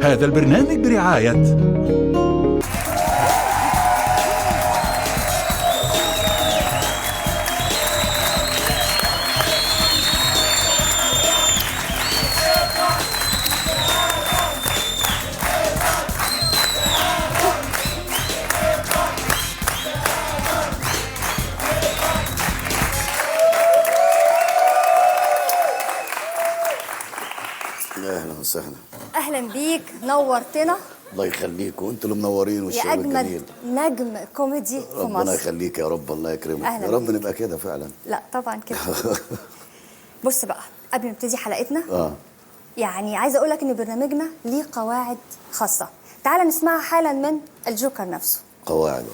هذا البرنامج برعاية اهلا وسهلا. اهلا بيك، نورتنا. الله يخليك، وانتوا اللي منورين يا والشباب الجميل. اجمد نجم كوميدي في مصر. ربنا يخليك يا رب، الله يكرمك. أهلا يا رب بيك. نبقى كده فعلا. لا طبعا كده. بص بقى، قبل ما نبتدي حلقتنا يعني عايزه اقول لك ان برنامجنا ليه قواعد خاصه. تعال نسمعها حالا من الجوكر نفسه. قواعد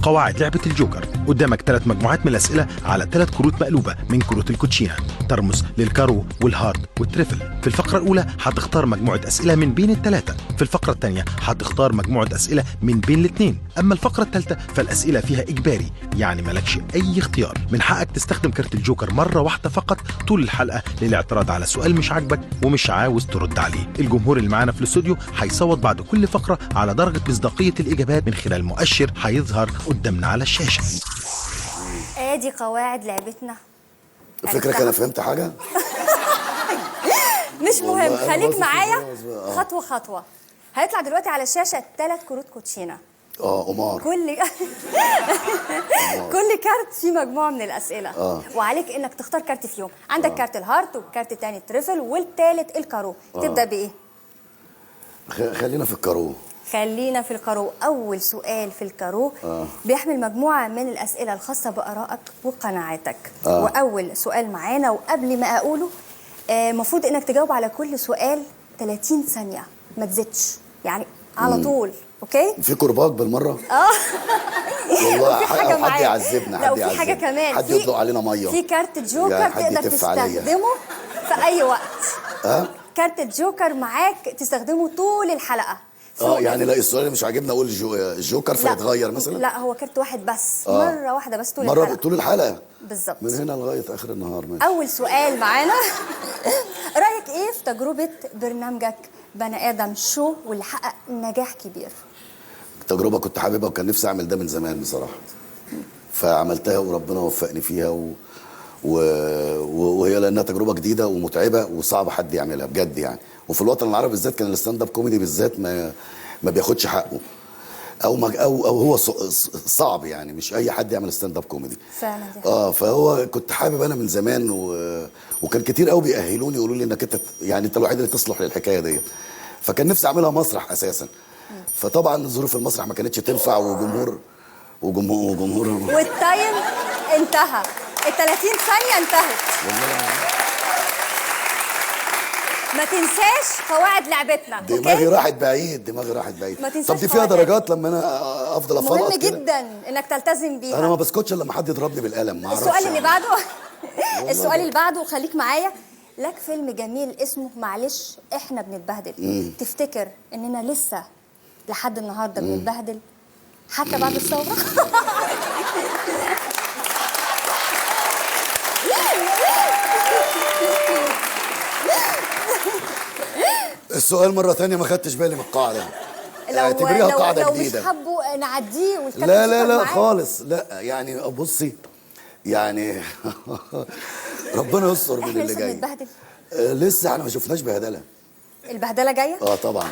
قواعد لعبة الجوكر. قدامك 3 مجموعات من الأسئلة على 3 كروت مقلوبة من كروت الكوتشينة، ترمز للكارو والهارد والتريفل. في الفقرة الأولى هتختار مجموعة أسئلة من بين ال3، في الفقرة الثانية هتختار مجموعة أسئلة من بين ال2، أما الفقرة الثالثة فالأسئلة فيها إجباري، يعني مالكش أي اختيار. من حقك تستخدم كارت الجوكر مرة واحدة فقط طول الحلقة للاعتراض على سؤال مش عاجبك ومش عاوز ترد عليه. الجمهور اللي معانا في الاستوديو هيصوت بعد كل فقرة على درجة مصداقية الإجابات من خلال مؤشر هيظهر قدامنا على الشاشة. ادي قواعد لعبتنا. فكرك انا فهمت حاجه؟ مش مهم، والله خليك أنا معايا باظت خطوه خطوه. هيطلع دلوقتي على الشاشه 3 كروت كوتشينه. قمار. كل كارت فيه مجموعه من الاسئله. وعليك انك تختار كارت فيهم. عندك كارت الهارت والكارت الثاني التريفل والثالث الكارو. تبدا بايه؟ خلينا في الكارو. خلينا في الكارو. أول سؤال في الكارو بيحمل مجموعة من الأسئلة الخاصة بآرائك وقناعاتك. وأول سؤال معانا، وقبل ما أقوله المفروض إنك تجاوب على كل سؤال 30 ثانية، ما تزيدش يعني، على طول. أوكي؟ في كرباج بالمرة؟ والله في حاجة حد معايا. يعذبنا، لا، حد وفي حاجة يعذبنا، كمان، حد يطلق علينا مية. في كارت جوكر تقدر تستخدمه في أي وقت. كارت الجوكر معاك تستخدمه طول الحلقة. يعني لا، السؤال اللي مش عاجبني اقول الجوكر فيتغير مثلا؟ لا، هو كارت واحد بس. مرة واحدة بس طول الحلقة. طول الحلقة بالظبط، من هنا لغاية آخر النهار. ماشي. أول سؤال معانا. رأيك إيه في تجربة برنامجك بني آدم شو واللي حقق نجاح كبير؟ تجربة كنت حاببها وكان نفسي أعمل ده من زمان بصراحة، فعملتها وربنا وفقني فيها وهي لأنها تجربة جديدة ومتعبة وصعب حد يعملها بجد يعني. وفي الوطن العربي بالذات كان الستاند اب كوميدي بالذات ما بياخدش حقه، او هو صعب يعني، مش اي حد يعمل ستاند اب كوميدي فعلا دي فهو كنت حابب انا من زمان وكان كتير قوي بيأهلوني يقولوا لي انك انت يعني انت الوحيد اللي تصلح للحكايه ديت. فكان نفسي اعملها مسرح اساسا، فطبعا ظروف المسرح ما كانتش تنفع وجمهور والتايم انتهى، ال 30 ثانيه انتهت. ما تنساش قواعد لعبتنا. دماغي راحت بعيد. ما تنساش. طب دي فيها درجات لما انا افضل افلط مهم جدا انك تلتزم بيها. انا ما بسكتش الا لما حد يضربني بالقلم. ما السؤال اللي بعده. السؤال اللي بعده، خليك معايا. لك فيلم جميل اسمه معلش احنا بنتبهدل. تفتكر اننا لسه لحد النهارده بنتبهدل حتى بعد الثوره؟ السؤال مرة ثانية ما خدتش بالي من القاعدة. اعتبريها قاعدة جديدة. لو مش حابه نعديه لا خالص. لا يعني بصي يعني ربنا يستر من اللي جاي. بنتبهدل لسه احنا ما شفناش بهدلة. البهدلة جاية؟ طبعا.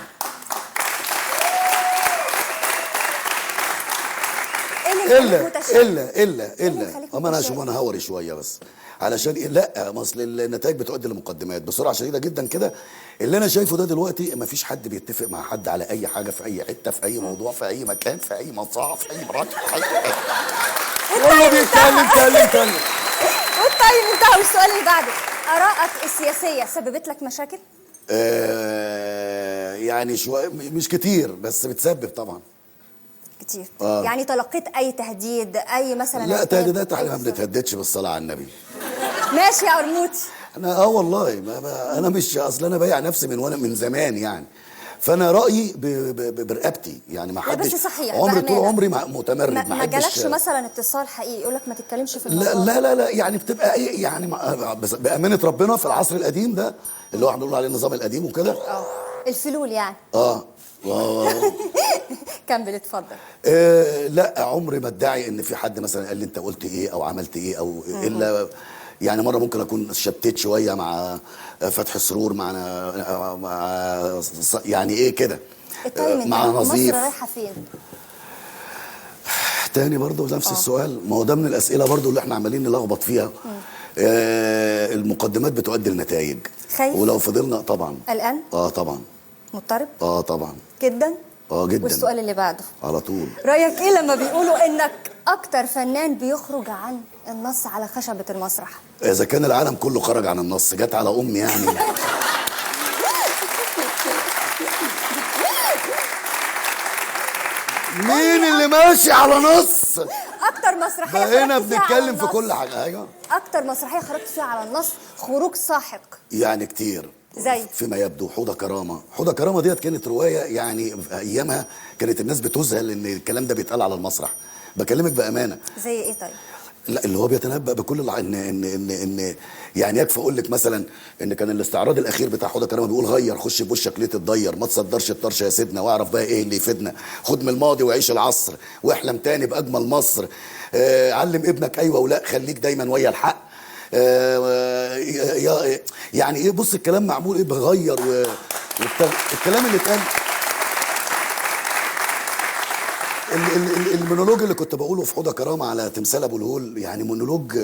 الا اما انا اشوف انا هوري شويه بس علشان لا اصل النتائج بتؤدي لمقدمات بسرعه شديده جدا كده. اللي انا شايفه ده دلوقتي ما فيش حد بيتفق مع حد على اي حاجه في اي حته في اي موضوع في اي مكان في اي مصاعب في اي مرات في اي حته. كله بيتكلم. والطيب انتهى. والسؤال اللي بعده، ارائك السياسيه سببت لك مشاكل؟ يعني شويه مش كتير بس بتسبب طبعا كتير. يعني تلقيت اي تهديد، اي مثلا؟ لا، تهديدات احنا ما بنتهددش بالصلاه على النبي. ماشي يا قرموطي. انا والله انا مش اصل انا بايع نفسي من وانا من زمان يعني، فانا رايي برقبتي، يعني ما لا حدش. بس صحيح عمري طول بأمانة. عمري متمرد، ما ما حدش. جالكش مثلا اتصال حقيقي يقول لك ما تتكلمش في الموضوع لا ده؟ لا لا لا، يعني بتبقى ايه يعني بس بامانه ربنا في العصر القديم ده اللي هو احنا بنقول عليه النظام القديم وكده. الفلول يعني. كمل اتفضل. لا عمري ما ادعي ان في حد مثلا قال لي انت قلت ايه او عملت ايه او الا يعني مره ممكن اكون شتيت شويه مع فتح سرور مع يعني ايه كده مع نظيف. مصر رايحه فين؟ تاني برضه نفس السؤال، ما هو ده من الاسئله برضه اللي احنا عمالين نلخبط فيها. المقدمات بتؤدي النتائج. خايف؟ ولو فضلنا طبعا. قلقان؟ طبعا. مضطرب؟ طبعا. جدا؟ جدا. والسؤال اللي بعده على طول، رايك ايه لما بيقولوا انك اكتر فنان بيخرج عن النص على خشبه المسرح؟ اذا كان العالم كله خرج عن النص جت على امي يعني. مين اللي ماشي على نص؟ اكتر مسرحيه بقينا خرجت فيها على بنتكلم في النص. كل حاجه. ايوه، اكتر مسرحيه خرجت فيها على النص خروج ساحق. يعني كتير. زي فيما يبدو حوضة كرامة. حوضة كرامة ديت كانت رواية، يعني في أيامها كانت الناس بتذهل إن الكلام ده بيتقال على المسرح. بكلمك بأمانة. زي ايه طيب؟ لا اللي هو بيتنبأ بكل إن يعني يكفي أقول لك مثلا إن كان الاستعراض الأخير بتاع حوضة كرامة بيقول غير، خش بوشك ليه تتضير، ما تصدرش الطرش يا سيدنا، واعرف بقى إيه اللي يفيدنا، خد من الماضي وعيش العصر، واحلم تاني بأجمل مصر، علم ابنك أيوة ولا، خليك دايما ويا الحق. يعني ايه، بص الكلام معمول ايه بغير والكلام اللي اتقال. المونولوج اللي كنت بقوله في حوضة كرامة على تمثال ابو الهول، يعني مونولوج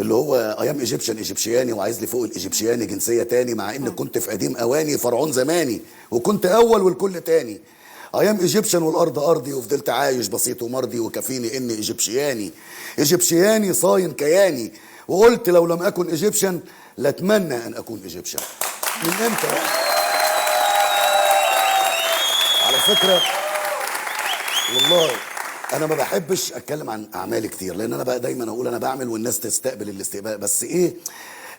اللي هو ايام ايجيبشياني وعايز لي فوق الايجيبشياني جنسيه تاني، مع ان كنت في قديم اواني فرعون زماني وكنت اول والكل تاني. ايام ايجيبشن والارض ارضي وفضلت عايش بسيط ومرضي وكفيني اني ايجيبشياني صاين كياني، وقلت لو لم اكن ايجيبشن لاتمنى ان اكون ايجيبشن. من امتى؟ على فكره والله انا ما بحبش اتكلم عن اعمالي كتير، لان انا بقى دايما اقول انا بعمل والناس تستقبل الاستقبال، بس ايه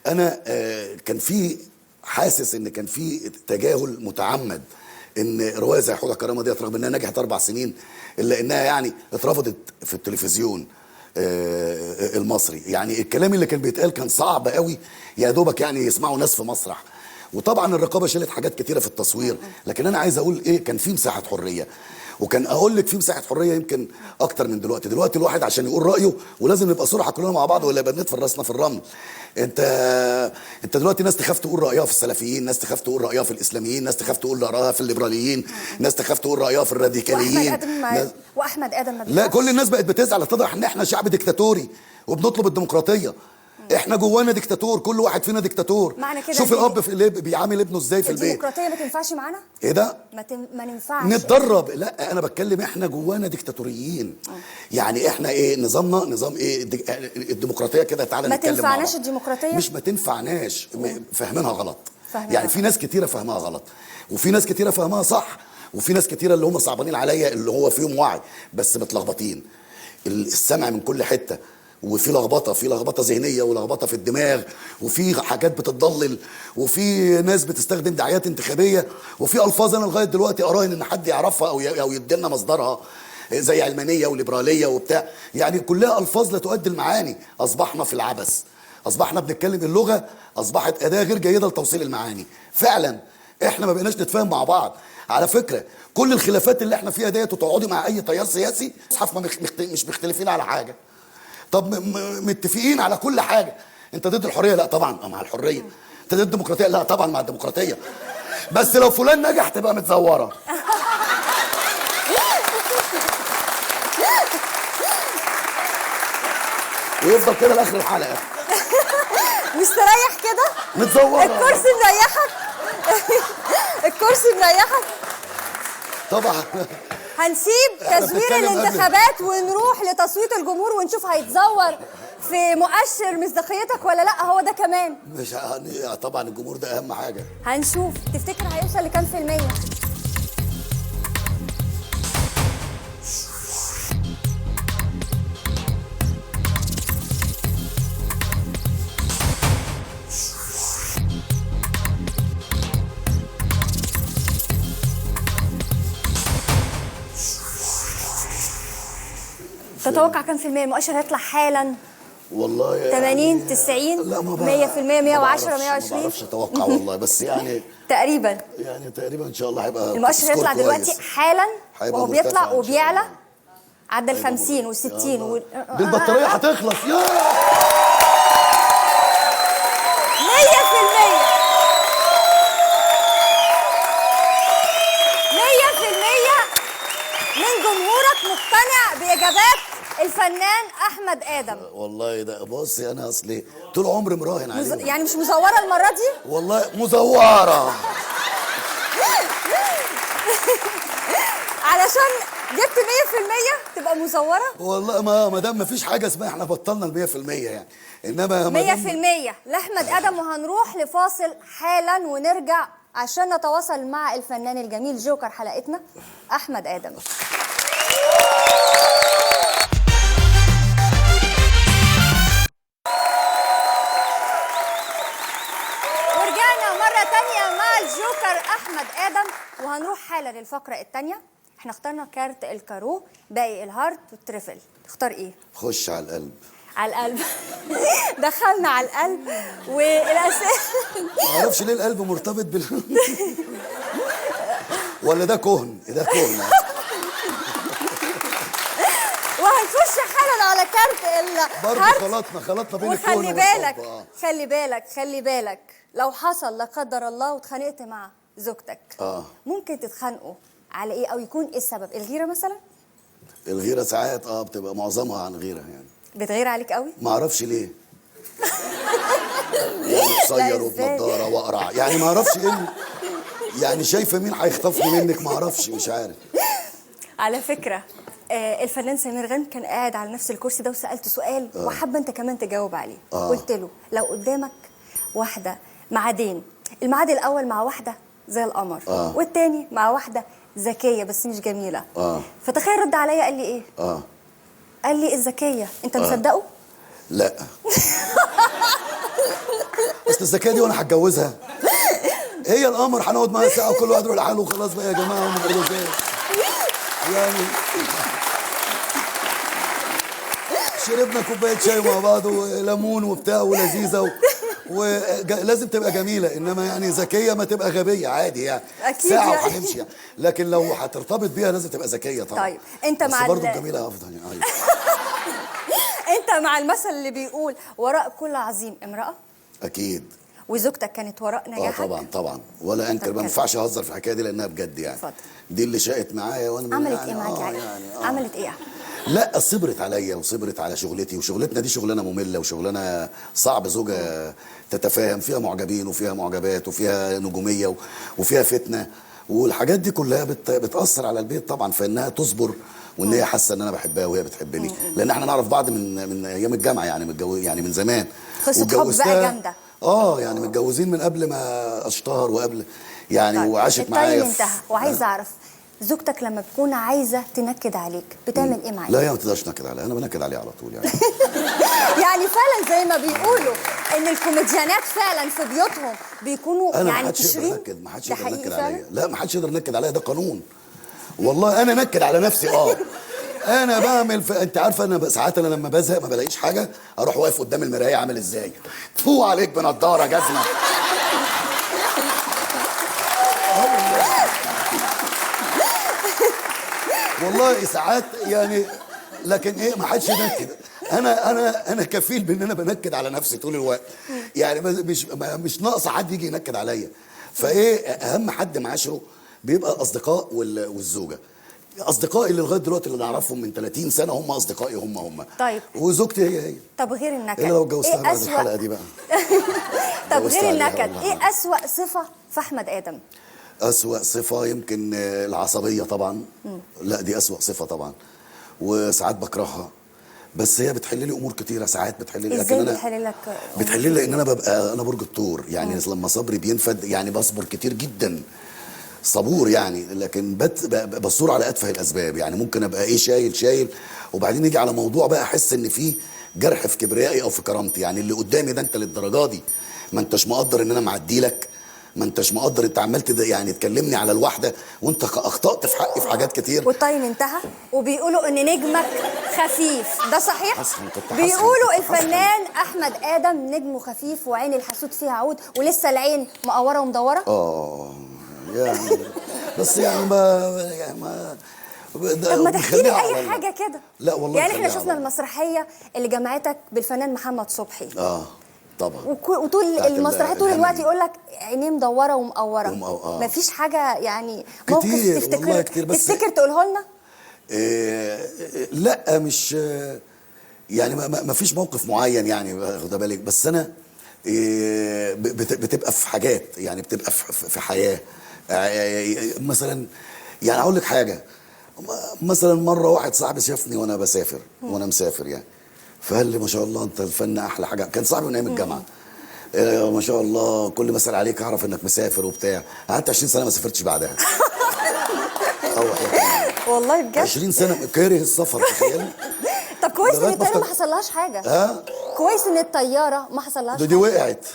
انا كان في حاسس ان كان في تجاهل متعمد ان روايه زي حوضة كرامه ديت رغم انها نجحت 4 سنين الا انها يعني اترفضت في التلفزيون المصري. يعني الكلام اللي كان بيتقال كان صعب قوي، يا دوبك يعني يسمعوا ناس في مسرح، وطبعا الرقابه شالت حاجات كتيره في التصوير، لكن انا عايز اقول ايه، كان في مساحه حريه، وكان اقول لك في مساحه حريه يمكن اكتر من دلوقتي. دلوقتي الواحد عشان يقول رايه ولازم نبقى صراحه كلنا مع بعض ولا يبقى بندفن راسنا في الرمل. انت دلوقتي ناس تخاف تقول رايها في السلفيين، ناس تخاف تقول رايها في الاسلاميين، ناس تخاف تقول رايها في الليبراليين، ناس تخاف تقول رايها في الراديكاليين. واحمد ادم لا كل الناس بقت بتزعل، اتضح ان احنا شعب ديكتاتوري وبنطلب الديمقراطيه. احنا جوانا ديكتاتور، كل واحد فينا ديكتاتور. معنى كده شوف الاب في اللي بيعامل ابنه ازاي في البيت. الديمقراطيه ما تنفعش معانا؟ ايه ده؟ ما ننفعش نتدرب. لا انا بتكلم احنا جوانا ديكتاتوريين. يعني احنا ايه نظامنا، نظام ايه الديمقراطيه كده. تعالى ما نتكلم تنفعناش الديمقراطيه، مش ما تنفعناش، فاهمينها غلط. يعني في ناس كتيره فاهمها غلط، وفي ناس كتيره فاهمها صح، وفي ناس كتيره اللي هم صعبانين عليا اللي هو فيهم وعي بس متلخبطين. السمع من كل حته، وفي لخبطه، في لخبطه ذهنيه ولخبطه في الدماغ، وفي حاجات بتتضلل، وفي ناس بتستخدم دعايات انتخابيه، وفي الفاظ انا لغايه دلوقتي اراهن ان حد يعرفها او يدينا مصدرها زي علمانيه وليبراليه وبتاع. يعني كلها الفاظ لا تؤدي المعاني. اصبحنا في العبث، اصبحنا بنتكلم اللغه اصبحت اداه غير جيده لتوصيل المعاني. فعلا احنا ما بقيناش نتفاهم مع بعض. على فكره كل الخلافات اللي احنا فيها ديت وتقعدي مع اي تيار سياسي اصحاب مش مختلفين على حاجه. طب متفقين على كل حاجه. انت ضد الحريه؟ لا طبعا مع الحريه. انت ضد الديمقراطيه؟ لا طبعا مع الديمقراطيه. بس لو فلان نجح تبقى متزوره. ويفضل كده لاخر الحلقه. مستريح كده؟ متزوره. الكرسي مريحك؟ الكرسي مريحك؟ طبعا. هنسيب تزوير الانتخابات ونروح لتصويت الجمهور ونشوف هيتزور في مؤشر مصداقيتك ولا لا. هو ده كمان مش طبعا الجمهور ده اهم حاجه. هنشوف. تفتكر هيوصل لكام في المية؟ تتوقع كام في المية المؤشر هيطلع حالا؟ والله 80 90 لا 100% 110 120؟ ما بعرفش اتوقع والله، بس يعني تقريبا يعني تقريبا ان شاء الله هيبقى المؤشر سكور هيطلع كويس. دلوقتي حالا هيبقى وهو مرتفع بيطلع إن شاء وبيعلى، الله. عدى ال 50 وال 60 دي البطاريه هتخلص يا 100% من جمهورك مقتنع بإجابات الفنان أحمد آدم. والله ده بصي انا اصلي طول عمري مراهن عليه يعني مش مزورة المرة دي؟ والله مزوره علشان جبت 100% تبقى مزورة؟ والله ما دام ما فيش حاجه اسمها احنا بطلنا ال 100% يعني، انما 100% لأحمد آدم. وهنروح لفاصل حالا ونرجع عشان نتواصل مع الفنان الجميل جوكر حلقتنا أحمد آدم. ورجعنا مرة تانية مع الجوكر أحمد آدم، وهنروح حالا للفقرة التانية. احنا اخترنا كارت الكارو، باقي الهارت والتريفل. تختار ايه؟ خش على القلب. على القلب. دخلنا على القلب والأسئلة. ما اعرفش ليه القلب مرتبط ولا ده كهن وهنخش حالا على كارت الهارت. برضه خلطنا بين الكهن وخلي بالك خلي بالك لو حصل لا قدر الله واتخانقت مع زوجتك ممكن تتخانقوا على ايه، او يكون ايه السبب؟ الغيره مثلا؟ الغيره ساعات بتبقى معظمها عن غيره يعني. بتغير عليك قوي؟ ما اعرفش ليه. يعني قصير وبنضاره واقرع، يعني ما اعرفش ايه يعني شايفه مين هيخطفني منك، ما اعرفش، مش عارف. على فكره الفنان سمير غانم كان قاعد على نفس الكرسي ده وسالته سؤال وحابه انت كمان تجاوب عليه. قلت له لو قدامك واحده معادين، الميعاد الاول مع واحده زي القمر والتاني مع واحده ذكيه بس مش جميله، فتخيل رد عليا قال لي ايه؟ قال لي الذكيه. انت مصدقه؟ لا. اصل الذكيه دي وانا هتجوزها؟ هي القمر هنقعد معاها ساعه وكل واحد يروح لحاله وخلاص بقى يا جماعه هم يعني شربنا كوبايه شاي مع بعض وليمون وبتاع ولذيذه ولازم تبقى جميله، انما يعني ذكيه ما تبقى غبيه عادي يعني. أكيد ساعه يعني. وهنمشي يعني. لكن لو هترتبط بيها لازم تبقى ذكيه طبعا. طيب انت بس برضه الجميله افضل يعني. أيوة. انت مع المثل اللي بيقول وراء كل عظيم امراه؟ اكيد. وزوجتك كانت وراء نجاحك؟ طبعا ولا انكر، ما ينفعش اهزر في الحكايه دي لانها بجد يعني. اتفضل. دي اللي شقت معايا وانا عملت يعني ايه معاك عملت ايه؟ لا صبرت عليا وصبرت على شغلتي، وشغلتنا دي شغلانه ممله وشغلانه صعب زوجة تتفاهم فيها، معجبين وفيها معجبات وفيها نجوميه وفيها فتنه، والحاجات دي كلها بتاثر على البيت طبعا، فانها تصبر وان هي حاسه ان انا بحبها وهي بتحبني، لان احنا نعرف بعض من ايام الجامعه يعني يعني من زمان. قصه حب بقى جامده. يعني متجوزين من قبل ما اشتهر وقبل يعني. طيب. وعاشت معايا. التايم انتهى وعايزه اعرف زوجتك لما بتكون عايزه تنكد عليك بتعمل ايه معاك؟ لا هي ما تقدرش تنكد عليا، انا بنكد عليها على طول يعني. يعني فعلا زي ما بيقولوا ان الكوميديانات فعلا في بيوتهم بيكونوا يعني تشرين. ما حدش يقدر ينكد عليا. لا ما حدش يقدر ينكد عليا، ده قانون. والله انا نكد على نفسي. انا بعمل انت عارفه انا ساعات انا لما بزهق ما بلاقيش حاجه اروح واقف قدام المرايه عامل ازاي؟ فو عليك بنضاره جزمه. والله ساعات يعني، لكن ايه ما حدش ينكد. انا كفيل بان انا بنكد على نفسي طول الوقت يعني، مش ناقصه حد يجي ينكد عليا. فايه اهم حد معاشره بيبقى الاصدقاء والزوجه. اصدقائي اللي لغايه دلوقتي اللي نعرفهم من 30 سنه هم اصدقائي هم. طيب وزوجتي هي. طب غير النكد الا لو اتجوزتها بعد الحلقه دي بقى. طب غير النكد ايه اسوأ صفه في احمد ادم؟ أسوأ صفة يمكن العصبية طبعا. لا دي أسوأ صفة طبعا، وساعات بكرهها، بس هي بتحل لي أمور كتيرة. ساعات بتحل لي، ازاي بتحل لك؟ بتحل لي لأن أنا ببقى برج الثور يعني. لما صبري بينفد يعني بصبر كتير جدا، صبور يعني، لكن بصور على أتفه الأسباب يعني. ممكن أبقى إيه شايل وبعدين يجي على موضوع بقى أحس إن فيه جرح في كبريائي أو في كرامتي يعني. اللي قدامي ده أنت للدرجة دي ما أنتش مقدر إن أنا معدي لك، ما انتش مقدر، انت عمال يعني تكلمني على الواحده وانت اخطات في حقي في حاجات كتير. والتايم انتهى، وبيقولوا ان نجمك خفيف، ده صحيح؟ كنت بيقولوا الفنان احمد ادم نجمه خفيف وعين الحسود فيها عود، ولسه العين مقوره ومدوره. يعني بس يعني ما طب ما تحكي لي اي حاجه كده. لا والله يعني احنا شفنا المسرحيه اللي جمعتك بالفنان محمد صبحي. طبعا. وطول المسرحيه طول الوقت يقول لك عينيه مدوره ومقوره. مفيش حاجه يعني موقف تفتكر تقوله لنا؟ لا مش يعني ما فيش موقف معين يعني واخده بالك، بس انا بتبقى في حاجات، يعني بتبقى في حياه. مثلا يعني اقول لك حاجه، مثلا مره واحد صاحبي شافني وانا بسافر وانا مسافر يعني، فقال لي ما شاء الله انت الفن احلى حاجه. كان صاحبي من ايام الجامعه. ما شاء الله كل ما اسال عليك اعرف انك مسافر وبتاع. قعدت 20 سنه ما سافرتش بعدها. والله بجد 20 سنه كاره السفر، تخيل. طب كويس ان الطياره ما حصلهاش حاجه. كويس ان الطياره ما حصلهاش حاجه. دي وقعت.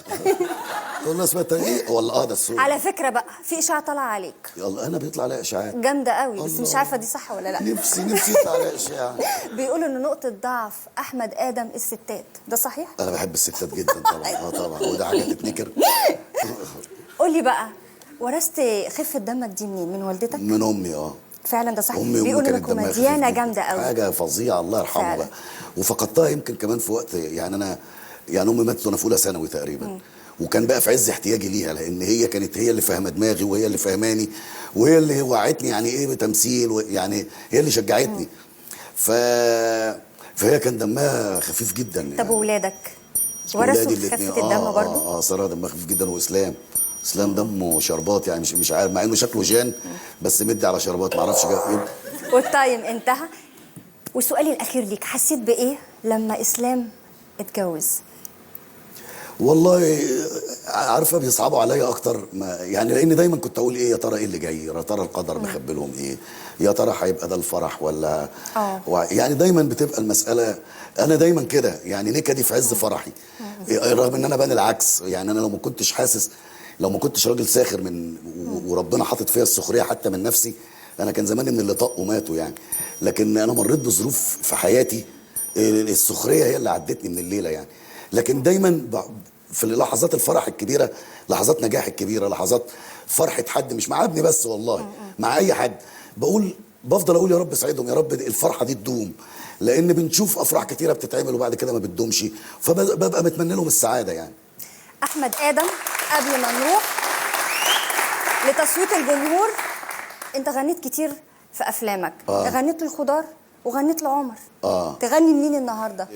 والله سمعت ايه والله ده الصوت. على فكره بقى في اشاعه طالعه عليك. يلا انا بيطلع عليا اشاعات جامده قوي، بس مش عارفه دي صح ولا لا. نفسي يطلع عليا اشاعه. بيقولوا ان نقطه ضعف احمد ادم الستات، ده صحيح؟ انا بحب الستات جدا طبعا. طبعا، وده حاجه تتنكر. قول لي بقى، ورثت خفه دمك دي منين؟ من والدتك؟ من امي. فعلا ده صحيح. امي بيقولوا كانت كوميديانه جامده قوي، حاجه فظيعه الله يرحمها بقى. وفقدتها يمكن كمان في وقت، يعني انا يعني امي ماتت وانا في اولى ثانوي تقريبا. وكان بقى في عز احتياجي ليها، لان هي كانت هي اللي فاهمه دماغي وهي اللي فاهماني وهي اللي وعتني يعني ايه بتمثيل، يعني هي اللي شجعتني. فهي كان دمها خفيف جدا يعني. طب واولادك ورثوا خفه الدم برضه؟ ساره دمها خفيف جدا، واسلام دمه شربات يعني، مش عارف مع انه شكله جان بس مدي على شربات ما اعرفش. والتايم انتهى. والسؤال الاخير ليك، حسيت بايه لما اسلام اتجوز؟ والله عارفه بيصعبوا عليا اكتر، ما يعني لان دايما كنت اقول ايه يا ترى ايه اللي جاي، يا ترى القدر مخبي لهم ايه، يا ترى هيبقى ده الفرح ولا يعني دايما بتبقى المساله. انا دايما كده يعني نكدي في عز فرحي، رغم ان انا بان العكس. يعني انا لو ما كنتش حاسس، لو ما كنتش راجل ساخر من وربنا حاطط فيها السخريه حتى من نفسي، انا كان زماني من اللي طقوا وماتوا يعني. لكن انا مريت بظروف في حياتي السخريه هي اللي عدتني من الليله يعني. لكن دايما في لحظات الفرح الكبيره، لحظات نجاح الكبيره، لحظات فرحه حد مش مع ابني بس والله، مع اي حد، بفضل اقول يا رب سعيدهم، يا رب الفرحه دي تدوم. لان بنشوف افراح كتيره بتتعمل وبعد كده ما بتدومش، فببقى متمنى لهم السعاده يعني. احمد ادم، قبل ما نروح لتصويت الجمهور، انت غنيت كتير في افلامك. غنيت للخضار وغنيت لعمر. تغني لمين النهارده؟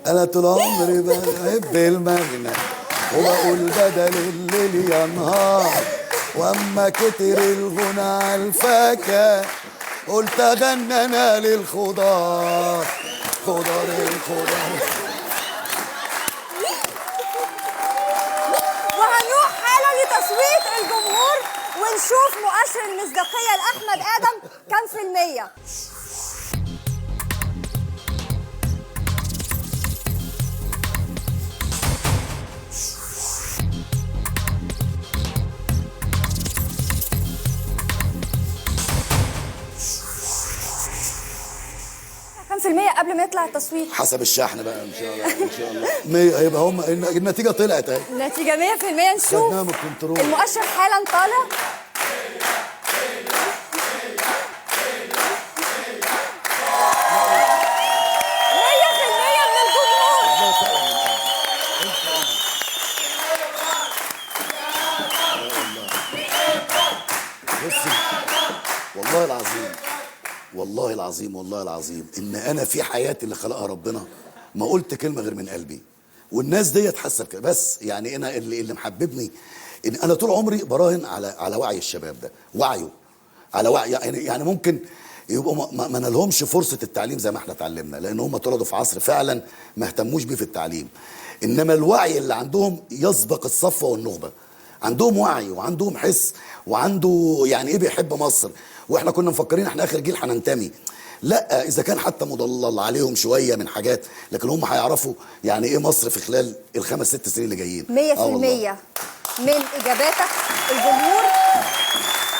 انا طول عمري بحب المغنى وبقول بدل الليل يا نهار، واما كتر الغنى على الفاكهه قلت اغنى انا للخضار، خضار الخضار. وهنروح حالا لتصويت الجمهور ونشوف مؤشر المصداقيه لاحمد ادم كام في المية. كام في المية قبل ما يطلع التصويت؟ حسب الشحن بقى ان شاء الله. ان شاء الله هيبقى هم النتيجه طلعت اهي. النتيجه 100%. نشوف المؤشر حالا طالع. والله العظيم ان انا في حياتي اللي خلقها ربنا ما قلت كلمه غير من قلبي، والناس ديت حاسه كده. بس يعني انا اللي محببني ان انا طول عمري براهن على وعي الشباب ده، وعيه على وعي. يعني ممكن يبقوا ما نالهمش فرصه التعليم زي ما احنا اتعلمنا، لان هم اتولدوا في عصر فعلا ما اهتموش بيه في التعليم، انما الوعي اللي عندهم يسبق الصفوه والنخبه. عندهم وعي وعندهم حس وعنده يعني ايه بيحب مصر. واحنا كنا مفكرين احنا اخر جيل هننتمي، لا، اذا كان حتى مضلل عليهم شويه من حاجات، لكن هم هيعرفوا يعني ايه مصر في خلال ال5 6 سنين اللي جايين. 100%. من اجاباتك. الجمهور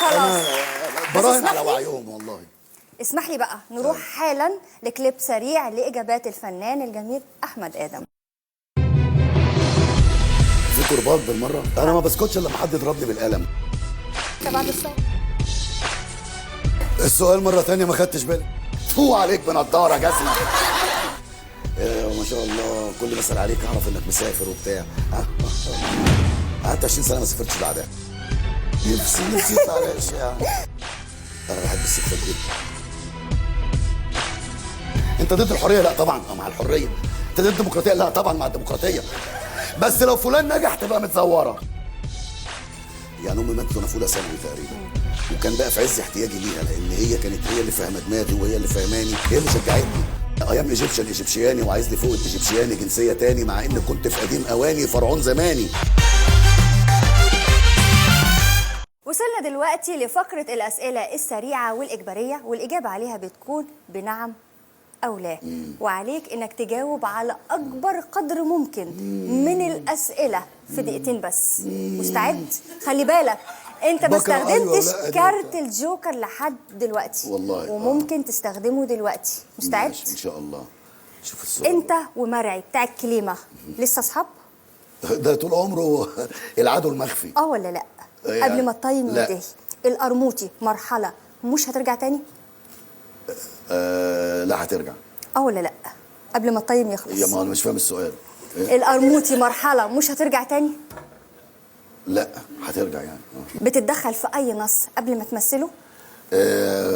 خلاص. بس براهن اسمح على لي- وعيهم والله. اسمح لي بقى نروح حالا لكليب سريع لاجابات الفنان الجميل احمد ادم. في كرباج بالمره، انا ما بسكتش الا لما حد يضربني بالقلم. بعد الصوت. السؤال مره ثانيه ما خدتش بالي. فو عليك بنضاره جزمه. ما شاء الله، كل ما اسال عليك اعرف انك مسافر وبتاع. قعدت 20 سنه ما سافرتش بعدها. نفسي يطلع على اشياء. انا بحب الستات جدا. انت ضد الحريه؟ لا طبعا مع الحريه. انت ضد الديمقراطيه؟ لا طبعا مع الديمقراطيه. بس لو فلان نجح تبقى متزوره. يعني امي ماتت وانا في اولى ثانوي تقريبا، وكان بقى في عز احتياجي ليها، لان هي كانت هي اللي فاهمه دماغي وهي اللي فهماني، هي اللي شجعتني. ايام ايجيبشياني وعايز لي فوق الايجيبشياني جنسيه تاني، مع ان كنت في قديم اواني فرعون زماني. وصلنا دلوقتي لفقرة الأسئلة السريعة والإجبارية، والإجابة عليها بتكون بنعم أو لا. وعليك إنك تجاوب على أكبر قدر ممكن من الأسئلة في دقيقتين بس. مستعد؟ خلي بالك أنت ما بكرة، استخدمتش أيوة، لا، كارت الجوكر لحد دلوقتي والله، وممكن تستخدمه دلوقتي. مستعد؟ ماشي ان شاء الله. شوف السؤال. أنت ومرعي بتاع الكليمة لسه أصحاب؟ ده طول عمره العدو المخفي. ولا لأ؟ يعني قبل ما الطيم لا. ينتهي، القرموطي مرحلة مش هترجع تاني؟ لا هترجع. ولا لا؟ قبل ما الطيب يخلص. يا ما انا مش فاهم السؤال. القرموطي مرحله مش هترجع تاني؟ لا هترجع يعني. بتتدخل في اي نص قبل ما تمثله؟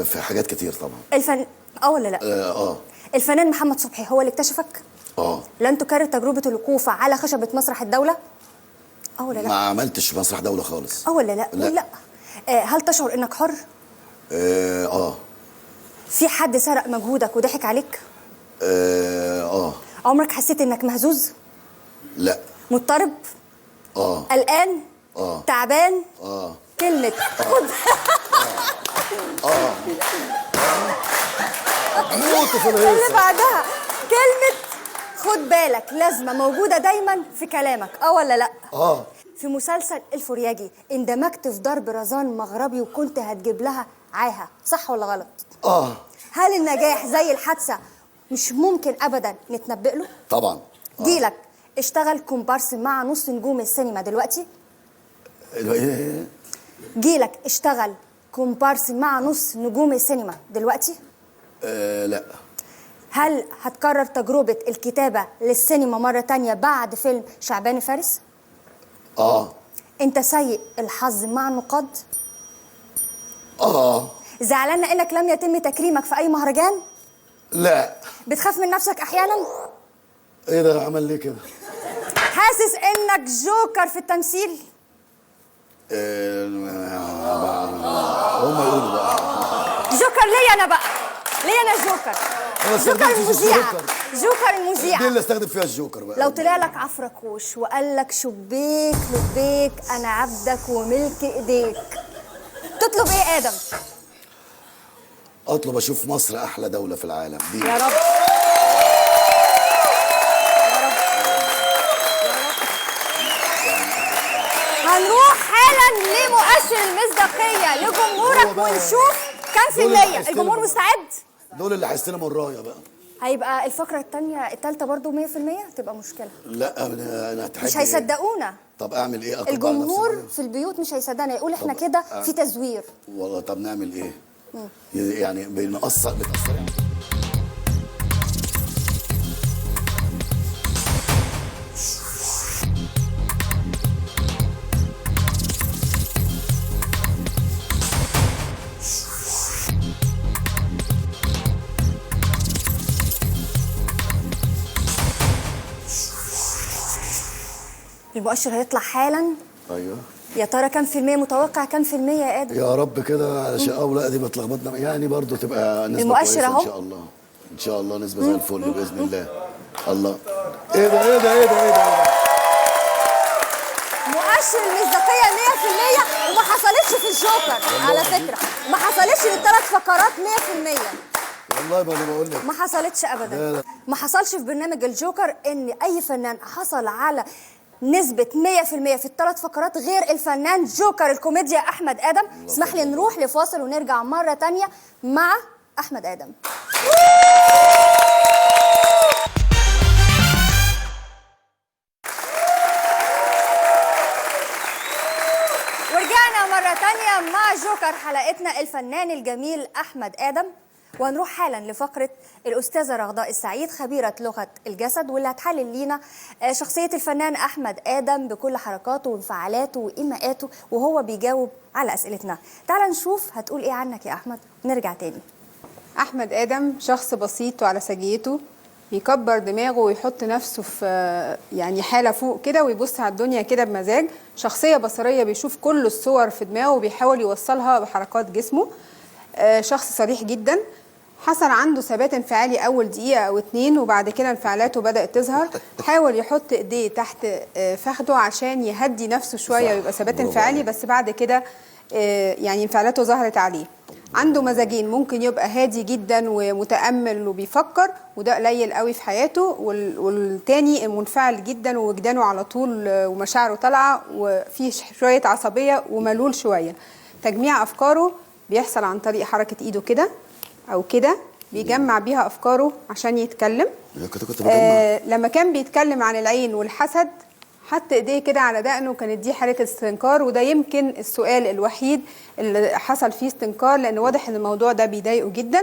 في حاجات كتير طبعا. ولا لا؟ الفنان محمد صبحي هو اللي اكتشفك؟ لن تكرر تجربه الوقوف على خشبه مسرح الدوله؟ ولا لا؟ ما عملتش مسرح دوله خالص. ولا لا؟ لا. هل تشعر انك حر؟ في حد سرق مجهودك وضحك عليك؟ عمرك حسيت انك مهزوز؟ لا. مضطرب؟ قلقان؟ تعبان؟ كلمة خد. اللي بعدها كلمة خد بالك لازمة موجودة دايما في كلامك. ولا لا؟ في مسلسل الفورياجي اندمجت في ضرب رزان مغربي وكنت هتجيب لها عاهة، صح ولا غلط؟ هل النجاح زي الحادثة مش ممكن ابدا نتنبأ له؟ طبعا. جيلك اشتغل كومبارس مع نص نجوم السينما دلوقتي؟ جيلك اشتغل كومبارس مع نص نجوم السينما دلوقتي؟ لا. هل هتكرر تجربة الكتابة للسينما مرة تانية بعد فيلم شعبان فارس؟ انت سيء الحظ مع النقاد؟ زعلان انك لم يتم تكريمك في اي مهرجان؟ لا. بتخاف من نفسك احيانا؟ ايه ده عمل ليه كده؟ حاسس انك جوكر في التمثيل؟ هم يقولوا بقى. جوكر ليا انا بقى، ليا انا جوكر. جوكر المذيعة، جوكر المذيعة. دي اللي استخدم فيها الجوكر بقى. لو طلع لك عفركوش وقال لك شبيك لبيك انا عبدك وملك ايديك، تطلب ايه ادم؟ اطلب اشوف مصر احلى دولة في العالم دي. يا رب. هنروح حالا لمؤشر المصداقية لجمهورك ونشوف كام في المية. الجمهور مستعد؟ دول اللي هيستلموا الرايه بقى. هيبقى الفقرة الثالثة برضو 100%، تبقى مشكلة. لا انا مش هيصدقونا. طب اعمل ايه؟ الجمهور في البيوت مش هيصدقنا، يقول احنا كده في تزوير. والله طب نعمل ايه؟ يعني بتأثر يعني. المؤشر هيطلع حالا. ايوه. يا ترى كام في المية متوقع؟ كام في المية يا ادم؟ يا رب كده علشان لا دي بتلخبطنا يعني، برضو تبقى نسبة المؤشر كويسة اهو. ان شاء الله. ان شاء الله نسبة زي الفل باذن الله. الله. ايه ده؟ مؤشر المصداقية 100% وما حصلتش في الجوكر على فكرة، ما حصلتش للثلاث فقرات 100%. والله ما انا بقول لك ما حصلتش ابدا. لا. ما حصلش في برنامج الجوكر ان اي فنان حصل على نسبة 100% في الثلاث فقرات غير الفنان جوكر الكوميديا أحمد آدم. اسمح لي نروح لفاصل ونرجع مرة تانية مع أحمد آدم. ورجعنا مرة تانية مع جوكر حلقتنا الفنان الجميل أحمد آدم، وهنروح حالا لفقرة الأستاذة رغداء السعيد خبيرة لغة الجسد، واللي هتحلل لينا شخصية الفنان أحمد آدم بكل حركاته وانفعالاته وإيماءاته وهو بيجاوب على أسئلتنا. تعال نشوف هتقول إيه عنك يا أحمد ونرجع تاني. أحمد آدم شخص بسيط وعلى سجيته، بيكبر دماغه ويحط نفسه في يعني حالة فوق كده ويبص على الدنيا كده بمزاج. شخصية بصرية بيشوف كل الصور في دماغه وبيحاول يوصلها بحركات جسمه. شخص صريح جدا. حصل عنده ثبات انفعالي أول دقيقة أو 2، وبعد كده انفعالاته بدأت تظهر. حاول يحط إيديه تحت فخده عشان يهدي نفسه شوية ويبقى ثبات انفعالي، بس بعد كده يعني انفعالاته ظهرت عليه. عنده مزاجين، ممكن يبقى هادي جدا ومتأمل وبيفكر وده قليل قوي في حياته، والتاني منفعل جدا ووجدانه على طول ومشاعره طالعة وفيه شوية عصبية وملول شوية. تجميع أفكاره بيحصل عن طريق حركة إيده كده أو كده، بيجمع بيها أفكاره عشان يتكلم. لما كان بيتكلم عن العين والحسد حط ايديه كده على دقنه، كانت دي حاله استنكار، وده يمكن السؤال الوحيد اللي حصل فيه استنكار، لان واضح ان الموضوع ده بيضايقه جدا.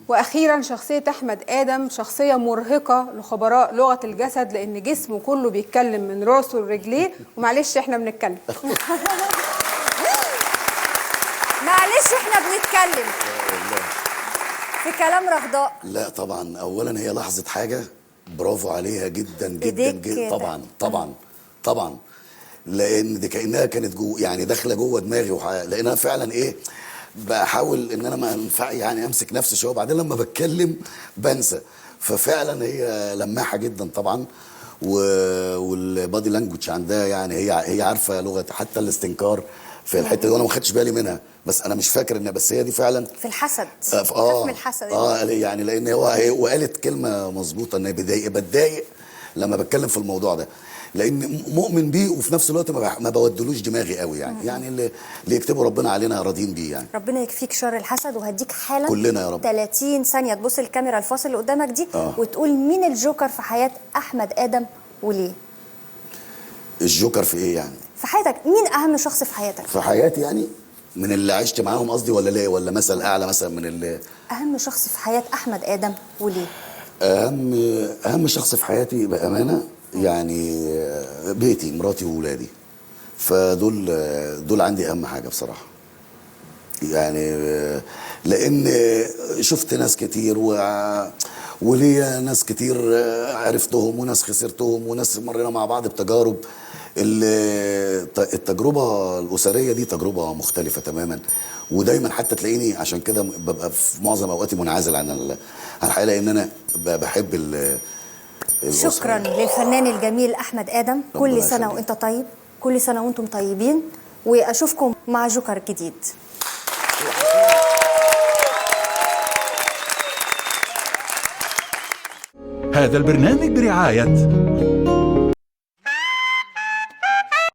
واخيرا شخصيه احمد ادم شخصيه مرهقه لخبراء لغه الجسد، لان جسمه كله بيتكلم من راسه لرجليه. ومعلش احنا بنتكلم معلش احنا بنتكلم في كلام رغداء. لا طبعا، اولا هي لحظه حاجه برافو عليها جدا جدا جدا. طبعا طبعا طبعا، لان دي كانها كانت يعني داخله جوه دماغي لانها فعلا ايه، بحاول ان انا ما انفع يعني امسك نفسي شويه، وبعدين لما بتكلم بنسى. ففعلا هي لماحه جدا طبعا، والبادي لانجوج عندها يعني هي عارفه لغه حتى الاستنكار في الحته دي، وانا ما خدتش بالي منها، بس انا مش فاكر ان بس هي دي فعلا في الحسد. من الحسد يعني لان هو وقالت كلمه مظبوطه ان بتضايق لما بتكلم في الموضوع ده، لان مؤمن بيه وفي نفس الوقت ما بودلوش دماغي قوي يعني اللي يكتبه ربنا علينا راضيين بيه يعني. ربنا يكفيك شر الحسد، وهديك حالا كلنا يا رب 30 ثانيه تبص الكاميرا الفاصل اللي قدامك دي وتقول مين الجوكر في حياه احمد ادم وليه. الجوكر في ايه يعني؟ في حياتك مين اهم شخص في حياتك؟ في حياتي يعني من اللي عشت معاهم قصدي، ولا ليه، ولا مثل اعلى مثلا من اللي اهم شخص في حياه احمد ادم وليه؟ اهم شخص في حياتي بامانه يعني بيتي، مراتي وولادي. فدول عندي اهم حاجه بصراحه يعني، لان شفت ناس كتير وليا ناس كتير عرفتهم وناس خسرتهم وناس مرينا مع بعض بتجارب. التجربه الاسريه دي تجربه مختلفه تماما، ودايما حتى تلاقيني عشان كده ببقى في معظم اوقاتي منعزل عن الحياه، لان انا بحب الأسرة. شكرا للفنان الجميل احمد ادم. كل سنه وانت طيب، كل سنه وانتم طيبين، واشوفكم مع جوكر جديد. هذا البرنامج برعاية